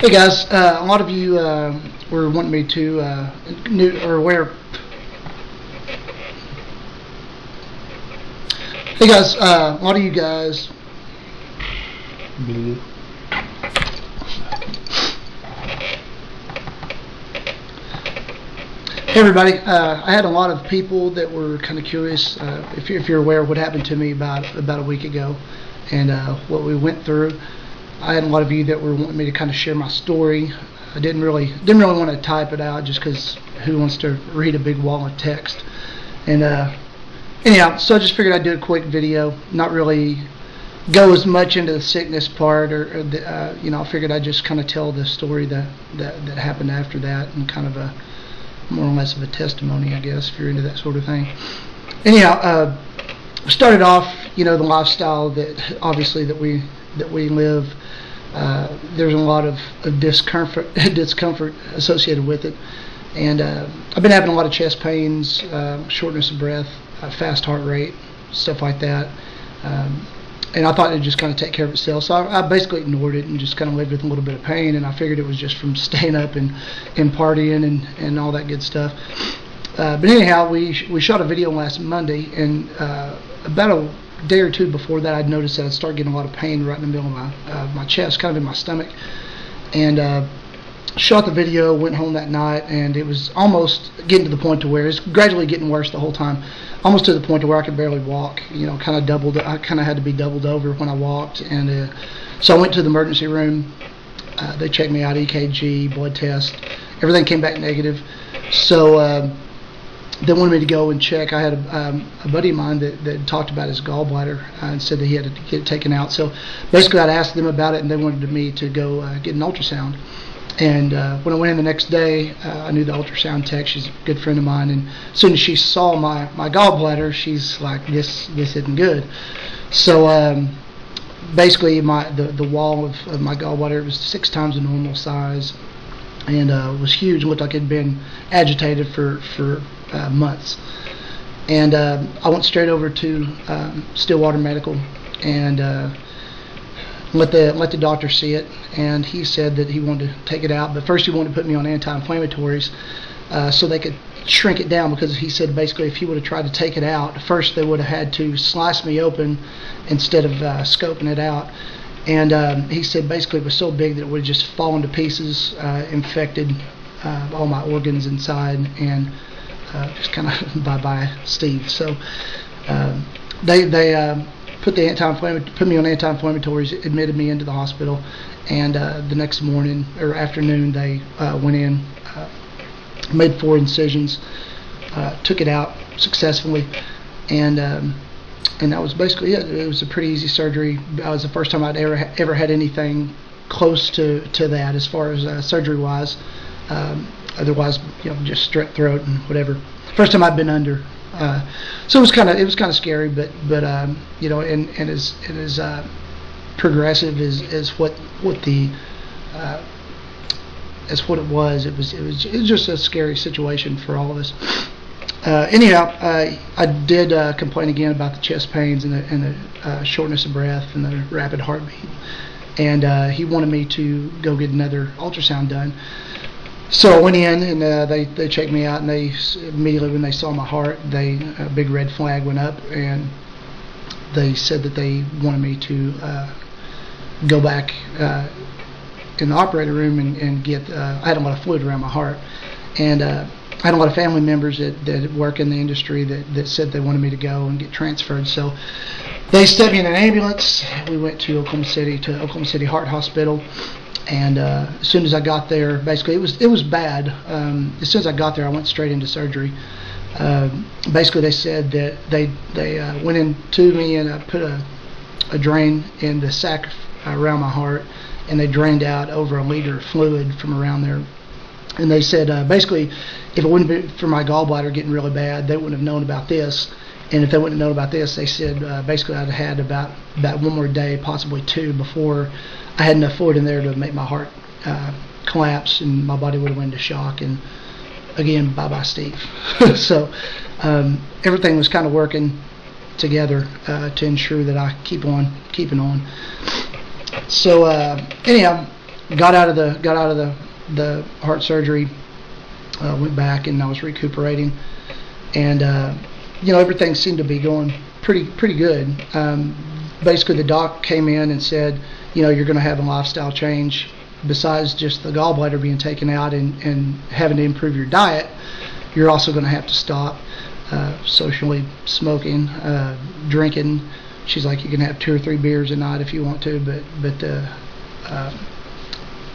Hey guys, a lot of you were wanting me to wear. Hey guys, a lot of you guys. Blue. Hey everybody, I had a lot of people that were kind of curious if you're aware of what happened to me about a week ago and what we went through. I had a lot of you that were wanting me to kind of share my story. I didn't really want to type it out just because who wants to read a big wall of text? And anyhow, so I just figured I'd do a quick video, not really go as much into the sickness part, or I figured I'd just kind of tell the story that happened after that, and kind of a more or less of a testimony, I guess, if you're into that sort of thing. Anyhow, started off, the lifestyle that obviously that we live. There's a lot of discomfort associated with it, and I've been having a lot of chest pains, shortness of breath, fast heart rate, stuff like that. And I thought it'd just kind of take care of itself, so I basically ignored it and just kind of lived with a little bit of pain. And I figured it was just from staying up and partying and all that good stuff. But anyhow, we shot a video last Monday, and about a day or two before that, I'd noticed that I'd start getting a lot of pain right in the middle of my chest, kind of in my stomach. And shot the video, went home that night, and it was almost getting to the point to where it's gradually getting worse the whole time, almost to the point to where I could barely walk. Kind of doubled. I kind of had to be doubled over when I walked, and so I went to the emergency room. They checked me out, EKG, blood test, everything came back negative. So they wanted me to go and check. I had a buddy of mine that talked about his gallbladder and said that he had to get it taken out. So basically I'd asked them about it, and they wanted me to go get an ultrasound. And when I went in the next day, I knew the ultrasound tech. She's a good friend of mine, and as soon as she saw my gallbladder, she's like, this isn't good. So basically the wall of my gallbladder was 6 times the normal size, and was huge. It looked like it had been agitated for months. And I went straight over to Stillwater Medical and let the doctor see it, and he said that he wanted to take it out, but first he wanted to put me on anti-inflammatories so they could shrink it down, because he said basically if he would have tried to take it out, first they would have had to slice me open instead of scoping it out. And he said basically it was so big that it would have just fallen to pieces, infected all my organs inside, and just kind of bye-bye Steve. So they put me on anti-inflammatories, admitted me into the hospital, and the next morning or afternoon they went in, made 4 incisions, took it out successfully, and that was basically it. It was a pretty easy surgery. That was the first time I'd ever had anything close to that as far as surgery wise. Otherwise, just strep throat and whatever. First time I'd been under. So it was kind of scary, but and as progressive as what it was. It was just a scary situation for all of us. Anyhow, I did complain again about the chest pains and the shortness of breath and the rapid heartbeat, and he wanted me to go get another ultrasound done. So I went in, and they checked me out, and they immediately, when they saw my heart, a big red flag went up, and they said that they wanted me to go back in the operating room and get. I had a lot of fluid around my heart, and I had a lot of family members that work in the industry that said they wanted me to go and get transferred. So they stepped me in an ambulance. We went to Oklahoma City Heart Hospital. And as soon as I got there, basically it was bad. As soon as I got there, I went straight into surgery. Basically, they said that they went into me and put a drain in the sac around my heart, and they drained out over 1 liter of fluid from around there. And they said basically, if it wouldn't be for my gallbladder getting really bad, they wouldn't have known about this. And if they wouldn't have known about this, they said basically I'd had about 1 more day, possibly 2, before I had enough fluid in there to make my heart collapse, and my body would have went into shock, and again, bye-bye Steve. So everything was kind of working together to ensure that I keep on keeping on. So anyhow, got out of the heart surgery. Went back and I was recuperating, and everything seemed to be going pretty good. Basically, the doc came in and said, you're going to have a lifestyle change. Besides just the gallbladder being taken out and having to improve your diet, you're also going to have to stop socially smoking, drinking. She's like, you can have 2 or 3 beers a night if you want to, but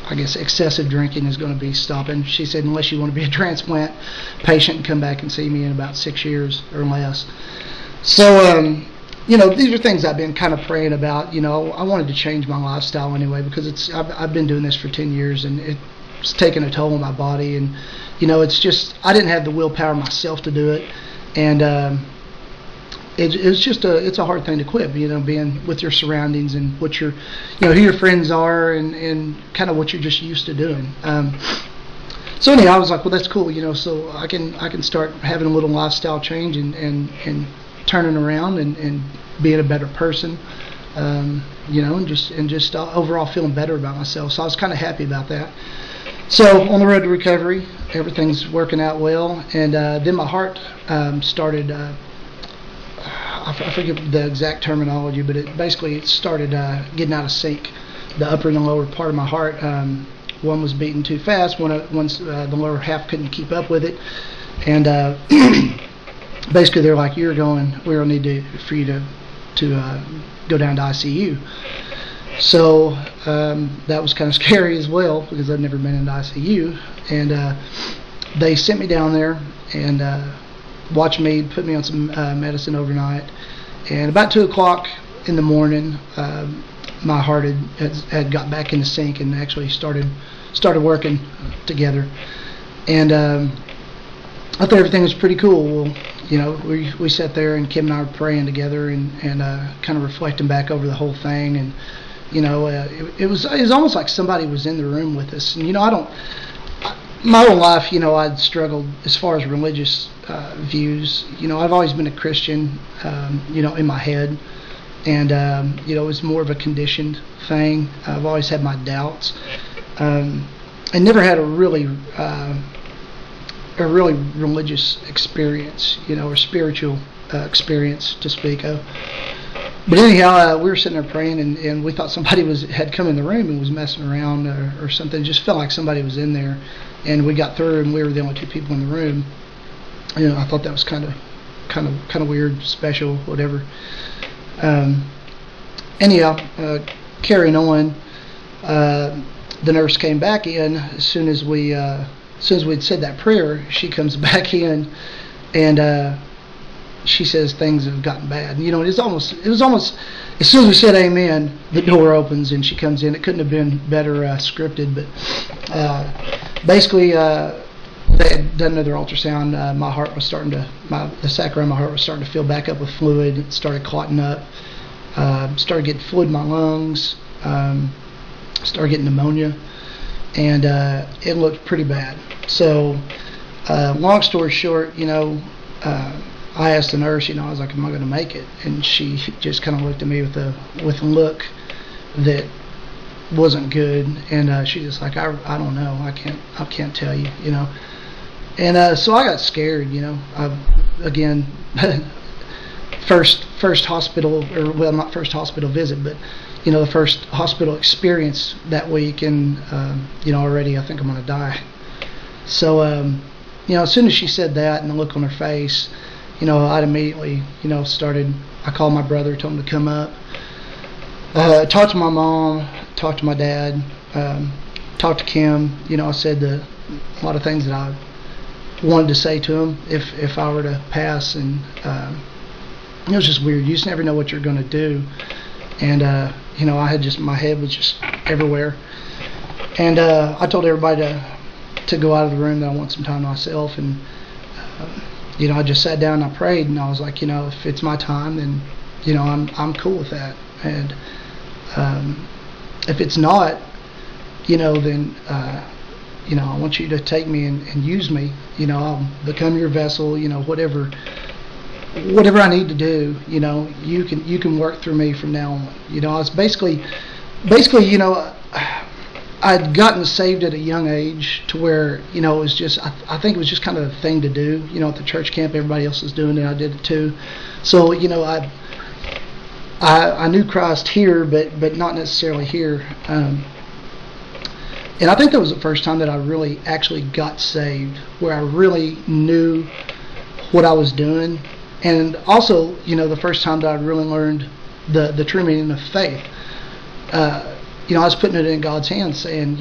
I guess excessive drinking is going to be stopping. She said, unless you want to be a transplant patient and come back and see me in about 6 years or less. So, these are things I've been kind of praying about. I wanted to change my lifestyle anyway, because I've been doing this for 10 years and it's taken a toll on my body. And, it's just, I didn't have the willpower myself to do it. And it's a hard thing to quit, being with your surroundings and what who your friends are and kind of what you're just used to doing. So anyhow, I was like, well, that's cool, so I can start having a little lifestyle change and turning around and being a better person, and just overall feeling better about myself. So I was kind of happy about that. So on the road to recovery, everything's working out well, and then my heart started. I forget the exact terminology, but it started getting out of sync. The upper and the lower part of my heart, one was beating too fast. The lower half couldn't keep up with it, and basically they're like, we don't need for you to go down to ICU. So that was kind of scary as well, because I've never been in ICU, and they sent me down there and watched me, put me on some medicine overnight, and about 2 o'clock in the morning, my heart had got back into sync and actually started working together, and I thought everything was pretty cool. Well, we sat there and Kim and I were praying together and kind of reflecting back over the whole thing, and it was almost like somebody was in the room with us. And my whole life, I'd struggled as far as religious views. I've always been a Christian, in my head, and it was more of a conditioned thing. I've always had my doubts. I never had a really religious experience, or spiritual experience to speak of. But anyhow, we were sitting there praying, and we thought somebody had come in the room and was messing around or something. It just felt like somebody was in there, and we got through, and we were the only 2 people in the room. I thought that was kind of weird, special, whatever. Anyhow, carrying on, the nurse came back in as soon as we'd said that prayer. She comes back in, and she says things have gotten bad. It was almost as soon as we said amen, the door opens and she comes in. It couldn't have been better scripted, but basically they had done another ultrasound. My heart was the sac around my heart was starting to fill back up with fluid. It started clotting up. Started getting fluid in my lungs. Started getting pneumonia, and it looked pretty bad. So long story short, I asked the nurse, I was like, am I going to make it? And she just kind of looked at me with a look that wasn't good, and she's just like, I don't know, I can't tell you, And so I got scared, again, first hospital, or well, not first hospital visit, but the first hospital experience that week, and already I think I'm going to die. So as soon as she said that and the look on her face, I'd immediately, I called my brother, told him to come up. Talked to my mom, talked to my dad, talked to Kim. I said a lot of things that I wanted to say to him if I were to pass, and it was just weird. You just never know what you're going to do. And, I had my head was just everywhere. And I told everybody to go out of the room, that I want some time to myself, and I just sat down and I prayed, and I was like, if it's my time, then I'm cool with that, and if it's not, then I want you to take me and use me. I'll become your vessel. Whatever I need to do, you can work through me from now on. I was basically, I'd gotten saved at a young age to where, it was just, I think it was just kind of a thing to do, at the church camp. Everybody else was doing it, I did it too. So, I knew Christ here, but not necessarily here. And I think that was the first time that I really actually got saved, where I really knew what I was doing. And also, the first time that I really learned the true meaning of faith. I was putting it in God's hands, saying,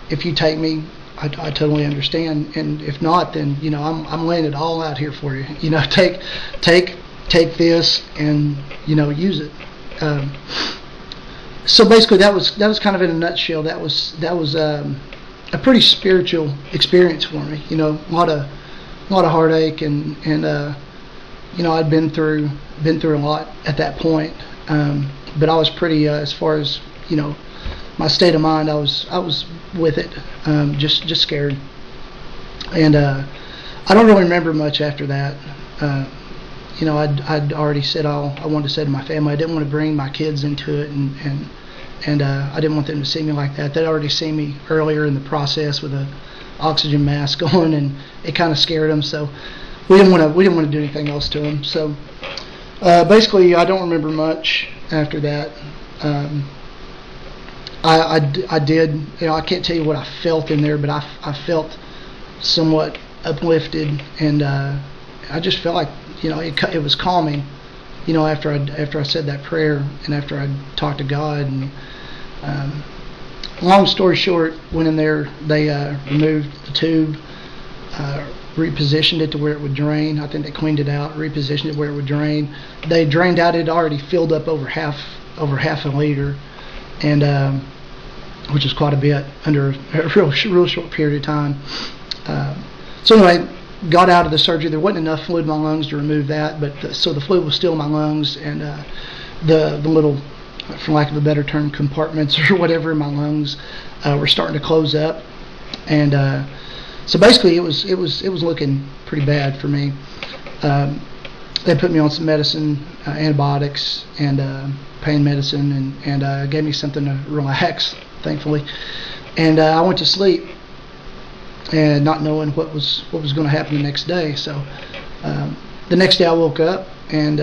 if you take me, I totally understand, and if not, then I'm laying it all out here for you. Take this and use it. So basically, that was kind of in a nutshell. That was a pretty spiritual experience for me. A lot of heartache and I'd been through a lot at that point. But I was pretty as far as my state of mind. I was with it, just scared. And I don't really remember much after that. I'd already said all I wanted to say to my family. I didn't want to bring my kids into it, and I didn't want them to see me like that. They'd already seen me earlier in the process with a oxygen mask on, and it kind of scared them. So we didn't want to do anything else to them. So basically, I don't remember much after that. I did. I can't tell you what I felt in there, but I felt somewhat uplifted, and I just felt like it was calming. After I said that prayer and after I talked to God. And long story short, went in there. They removed the tube, repositioned it to where it would drain. I think they cleaned it out, repositioned it where it would drain. They drained out. It already filled up over half a liter, and which is quite a bit under a real short period of time. So anyway, got out of the surgery. There wasn't enough fluid in my lungs to remove that, but so the fluid was still in my lungs, and the little, for lack of a better term, compartments or whatever in my lungs were starting to close up, and so basically it was looking pretty bad for me. They put me on some medicine, antibiotics, and pain medicine, and gave me something to relax, thankfully. And I went to sleep, and not knowing what was going to happen the next day. So the next day I woke up, and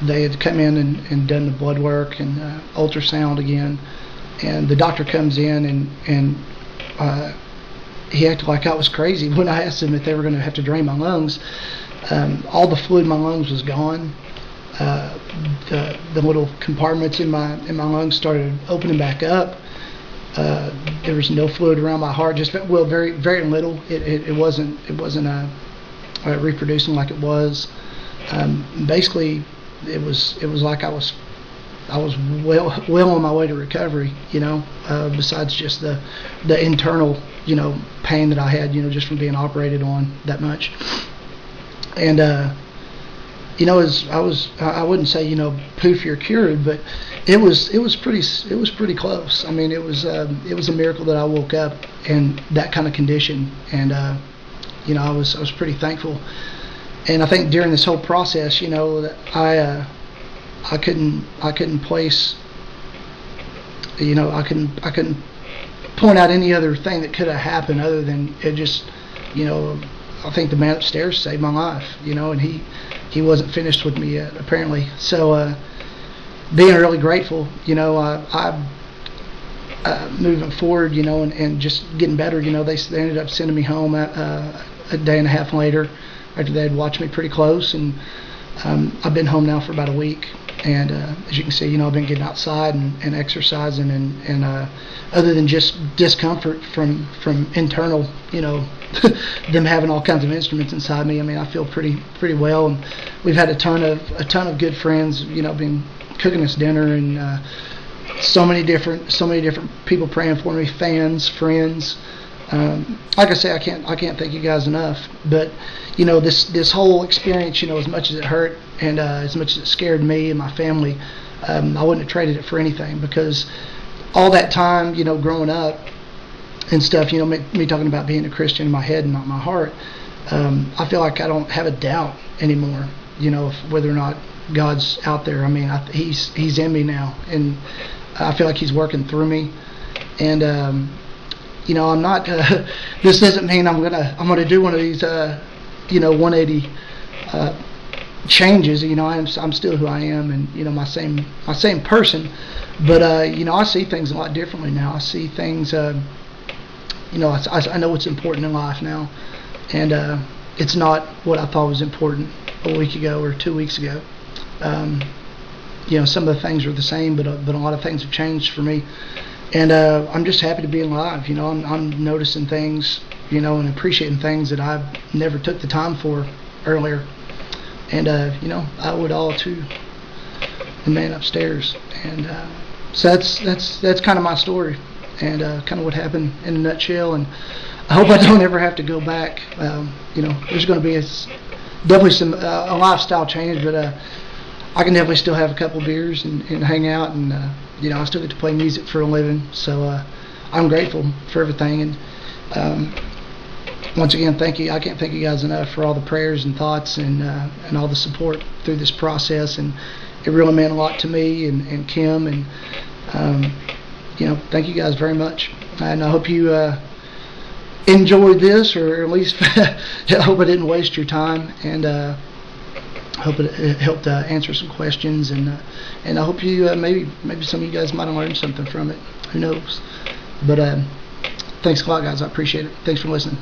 they had come in and done the blood work and ultrasound again. And the doctor comes in, and he acted like I was crazy when I asked him if they were going to have to drain my lungs. All the fluid in my lungs was gone. The little compartments in my lungs started opening back up. There was no fluid around my heart, just very very little. It wasn't reproducing like it was. Basically, it was like I was well on my way to recovery. Besides just the internal pain that I had, just from being operated on that much. And I wouldn't say poof, you're cured, but it was pretty close. I mean, it was a miracle that I woke up in that kind of condition, and I was pretty thankful. And I think during this whole process, that I couldn't place, I couldn't point out any other thing that could have happened other than it just, I think the man upstairs saved my life, and he wasn't finished with me yet, apparently. So, being really grateful, I moving forward, and just getting better, they ended up sending me home a day and a half later after they had watched me pretty close, and I've been home now for about a week. And as you can see, I've been getting outside and exercising, and other than just discomfort from internal, them having all kinds of instruments inside me, I mean, I feel pretty well. And we've had a ton of good friends, been cooking us dinner, and so many different people praying for me, fans, friends. Like I say, I can't thank you guys enough. But this whole experience, as much as it hurt and as much as it scared me and my family, I wouldn't have traded it for anything, because all that time, growing up and stuff, me talking about being a Christian in my head and not my heart, I feel like I don't have a doubt anymore, whether or not God's out there. I mean, he's in me now, and I feel like he's working through me. And I'm not. This doesn't mean I'm gonna do one of these 180 changes. I'm still who I am, and my same person. But I see things a lot differently now. I see things. I know what's important in life now, and it's not what I thought was important a week ago or 2 weeks ago. Some of the things are the same, but a lot of things have changed for me, and I'm just happy to be alive. I'm noticing things, and appreciating things that I never took the time for earlier, and I would all to the man upstairs, and so that's kind of my story, and kind of what happened in a nutshell. And I hope I don't ever have to go back. There's going to be definitely some a lifestyle change, but I can definitely still have a couple beers and hang out, and I still get to play music for a living. So I'm grateful for everything, and once again, thank you. I can't thank you guys enough for all the prayers and thoughts and all the support through this process, and it really meant a lot to me and Kim, and thank you guys very much, and I hope you enjoyed this, or at least I hope I didn't waste your time, and hope it helped answer some questions, and I hope you maybe some of you guys might have learned something from it. Who knows? But thanks a lot, guys. I appreciate it. Thanks for listening.